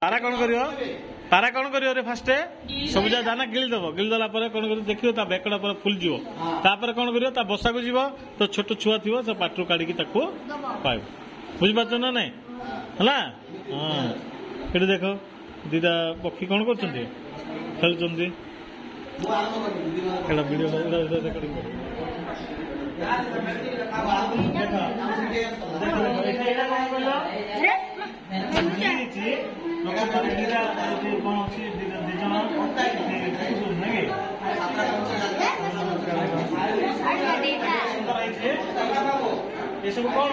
तारा कौन कर तारा कौन कर फास्ट सब जा दाना गिलीदेव गिलीदेला कौन कर देख बेकड़ा पर फुल जीव तापर कौन कर बसा को जीव तो छोट छुआ थी से पाटू काढ़ी पाइब बुझीपार ना नाई है हाँ ये देख दीटा पक्षी कौन कर खेलुंट ये सब कौन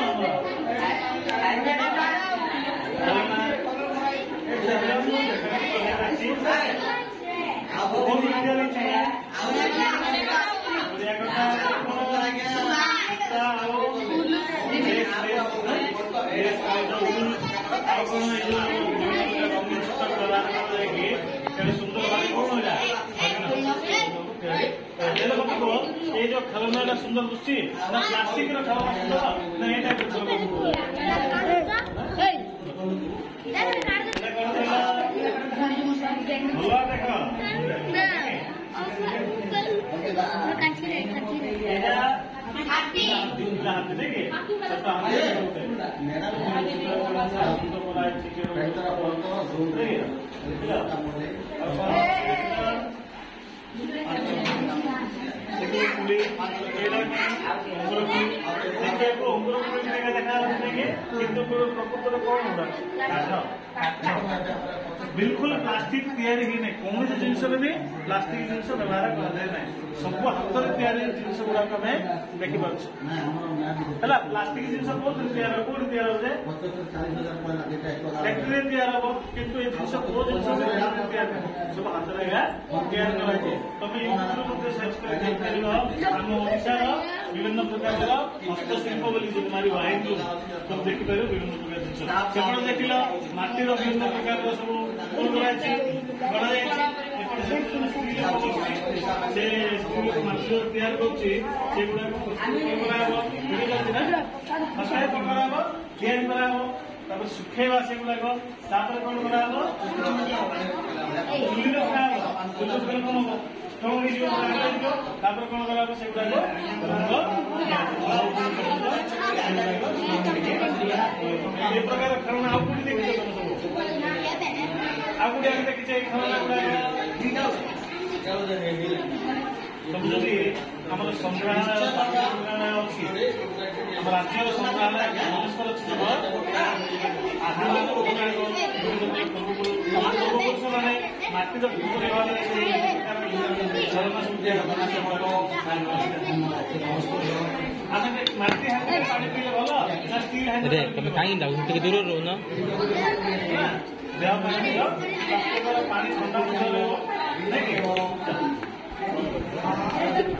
ये जो खेलना सुंदर दुष्टि ना प्लास्टिक खेलना सुंदर ना ये टाइप बिल्कुल प्लास्टिक तैयारी ही नहीं कौन सी जिनस भी प्लास्टिक जिनस व्यवहार कराए ना सब हाथ में तैयारी जिनस गुड़ाक आम देखिपुर प्लास्टिक जिनस बहुत तैयार कौन तैयार हो फैक्ट्री तैयार हम कितु ये जिन सब जिन सब हाथ में तैयार कराई तुम यूट्यूब सर्च कर विभिन्न प्रकार हस्तशिल्प जो मारी वाइन तुम देखिपार विभिन्न प्रकार जिन देख माटीर विभिन्न प्रकार सब तैयार कर सुखेवा से गुड़ाक कौन कराब कौन कराब से प्रकार खेलना आउट देखिए आगे देखिए खेलना गुड़ा सब जदि आम संग्रहालय अच्छी आम राज्य संग्रहालय पूर्वपुरुष मैंने माटीर माटी हाथ पानी पीले भल कहीं दूर रोन देह पानी ठंडा